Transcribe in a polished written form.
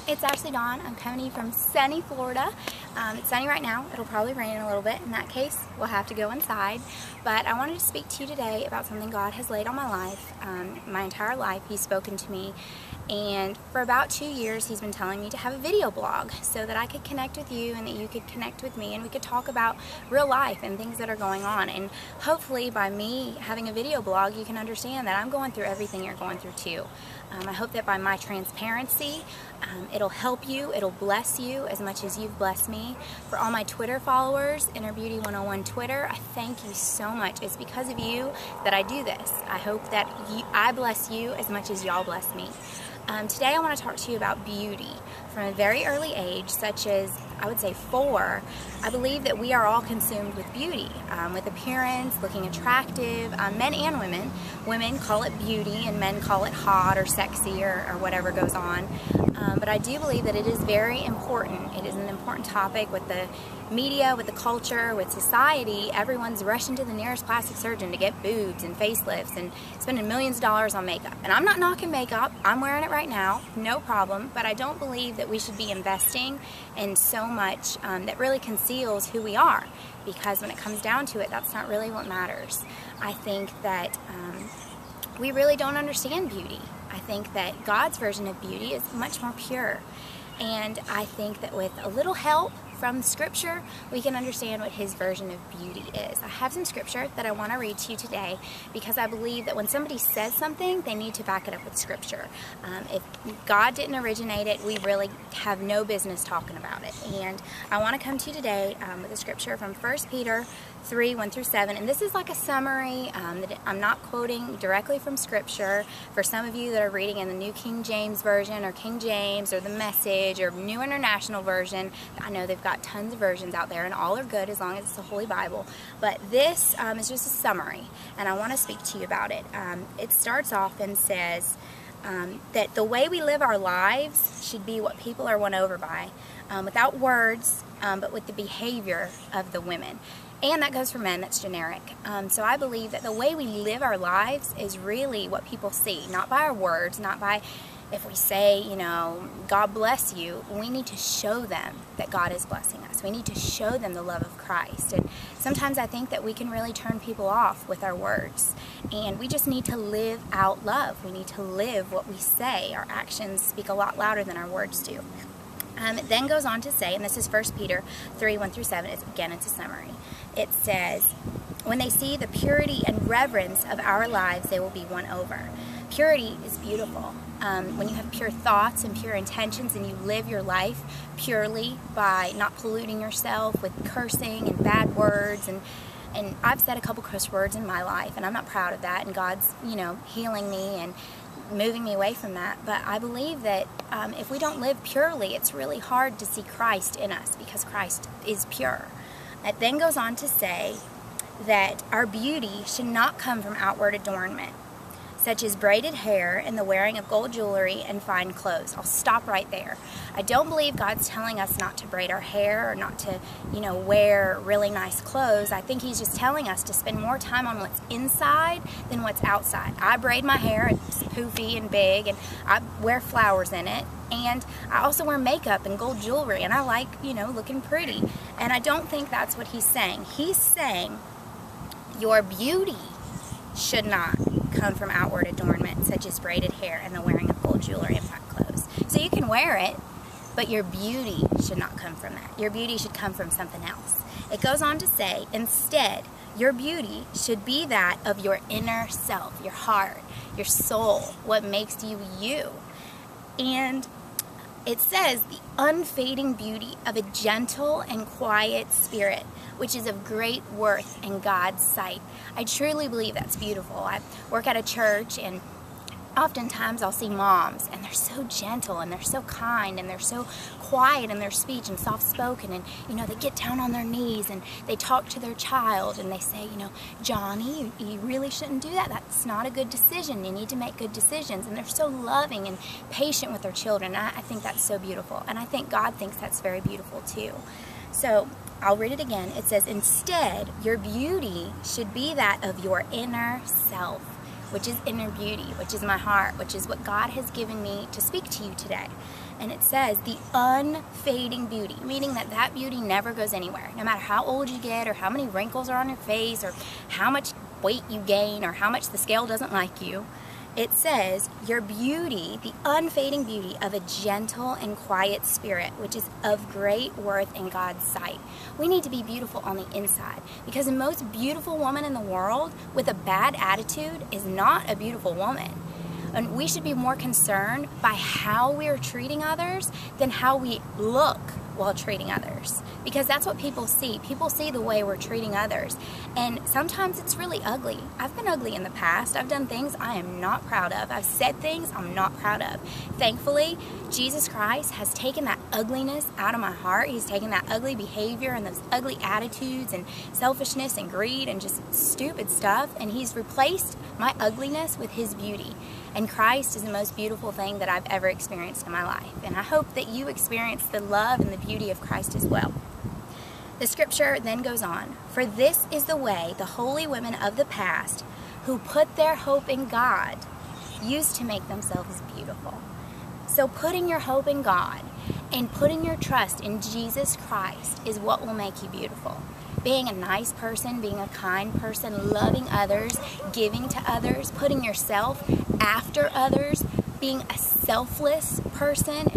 It's Ashley Dawn. I'm coming to you from sunny Florida. It's sunny right now. It'll probably rain in a little bit. In that case, we'll have to go inside. But I wanted to speak to you today about something God has laid on my life. My entire life, He's spoken to me. And for about 2 years, He's been telling me to have a video blog so that I could connect with you and that you could connect with me and we could talk about real life and things that are going on. And hopefully by me having a video blog, you can understand that I'm going through everything you're going through too. I hope that by my transparency, it'll help you, it'll bless you as much as you've blessed me. For all my Twitter followers, InnerBeauty101 Twitter, I thank you so much. It's because of you that I do this. I hope that I bless you as much as y'all bless me. Today I want to talk to you about beauty. From a very early age, such as I would say 4, I believe that we are all consumed with beauty, with appearance, looking attractive, men and women. Women call it beauty and men call it hot or sexy or whatever goes on. But I do believe that it is very important. It is an important topic with the media, with the culture, with society. Everyone's rushing to the nearest plastic surgeon to get boobs and facelifts and spending millions of dollars on makeup. And I'm not knocking makeup. I'm wearing it right now, no problem. But I don't believe that we should be investing in so much that really conceals who we are. Because when it comes down to it, that's not really what matters. I think that we really don't understand beauty. I think that God's version of beauty is much more pure. And I think that with a little help from Scripture, we can understand what His version of beauty is. I have some Scripture that I want to read to you today because I believe that when somebody says something, they need to back it up with Scripture. If God didn't originate it, we really have no business talking about it. And I want to come to you today with a Scripture from 1 Peter 3, 1 through 7. And this is like a summary that I'm not quoting directly from Scripture. For some of you that are reading in the New King James Version or King James or the Message or New International Version, I know they've got tons of versions out there and all are good as long as it's the Holy Bible. But this is just a summary and I want to speak to you about it. It starts off and says that the way we live our lives should be what people are won over by, without words, but with the behavior of the women. And that goes for men, that's generic. So I believe that the way we live our lives is really what people see, not by our words, not by if we say, you know, God bless you. We need to show them that God is blessing us. We need to show them the love of Christ. And sometimes I think that we can really turn people off with our words. And we just need to live out love. We need to live what we say. Our actions speak a lot louder than our words do. It then goes on to say, and this is 1 Peter 3, 1 through 7, it's a summary. It says, when they see the purity and reverence of our lives, they will be won over. Purity is beautiful. When you have pure thoughts and pure intentions and you live your life purely by not polluting yourself with cursing and bad words, and I've said a couple curse words in my life and I'm not proud of that, and God's, you know, healing me and moving me away from that. But I believe that if we don't live purely, it's really hard to see Christ in us because Christ is pure. It then goes on to say that our beauty should not come from outward adornment, such as braided hair and the wearing of gold jewelry and fine clothes. I'll stop right there. I don't believe God's telling us not to braid our hair or not to, you know, wear really nice clothes. I think He's just telling us to spend more time on what's inside than what's outside. I braid my hair, it's poofy and big, and I wear flowers in it. And I also wear makeup and gold jewelry, and I like, you know, looking pretty. And I don't think that's what He's saying. He's saying your beauty should not come from outward adornment, such as braided hair and the wearing of gold jewelry and fine clothes. So you can wear it, but your beauty should not come from that. Your beauty should come from something else. It goes on to say, instead, your beauty should be that of your inner self, your heart, your soul, what makes you you. And it says the unfading beauty of a gentle and quiet spirit, which is of great worth in God's sight. I truly believe that's beautiful. I work at a church and oftentimes I'll see moms and they're so gentle and they're so kind and they're so quiet in their speech and soft-spoken, and you know, they get down on their knees and they talk to their child and they say, you know, Johnny, you really shouldn't do that. That's not a good decision. You need to make good decisions. And they're so loving and patient with their children. I think that's so beautiful, and I think God thinks that's very beautiful too. So I'll read it again. It says, instead, your beauty should be that of your inner self, which is inner beauty, which is my heart, which is what God has given me to speak to you today. And it says the unfading beauty, meaning that that beauty never goes anywhere. No matter how old you get or how many wrinkles are on your face or how much weight you gain or how much the scale doesn't like you, it says your beauty, the unfading beauty of a gentle and quiet spirit, which is of great worth in God's sight. We need to be beautiful on the inside, because the most beautiful woman in the world with a bad attitude is not a beautiful woman. And we should be more concerned by how we are treating others than how we look while treating others, because that's what people see. People see the way we're treating others, and sometimes it's really ugly. I've been ugly in the past. I've done things I am not proud of. I've said things I'm not proud of. Thankfully, Jesus Christ has taken that ugliness out of my heart. He's taken that ugly behavior and those ugly attitudes and selfishness and greed and just stupid stuff, and He's replaced my ugliness with His beauty. And Christ is the most beautiful thing that I've ever experienced in my life. And I hope that you experience the love and the beauty of Christ as well. The scripture then goes on, "For this is the way the holy women of the past, who put their hope in God, used to make themselves beautiful." So putting your hope in God and putting your trust in Jesus Christ is what will make you beautiful. Being a nice person, being a kind person, loving others, giving to others, putting yourself after others, being a selfless person.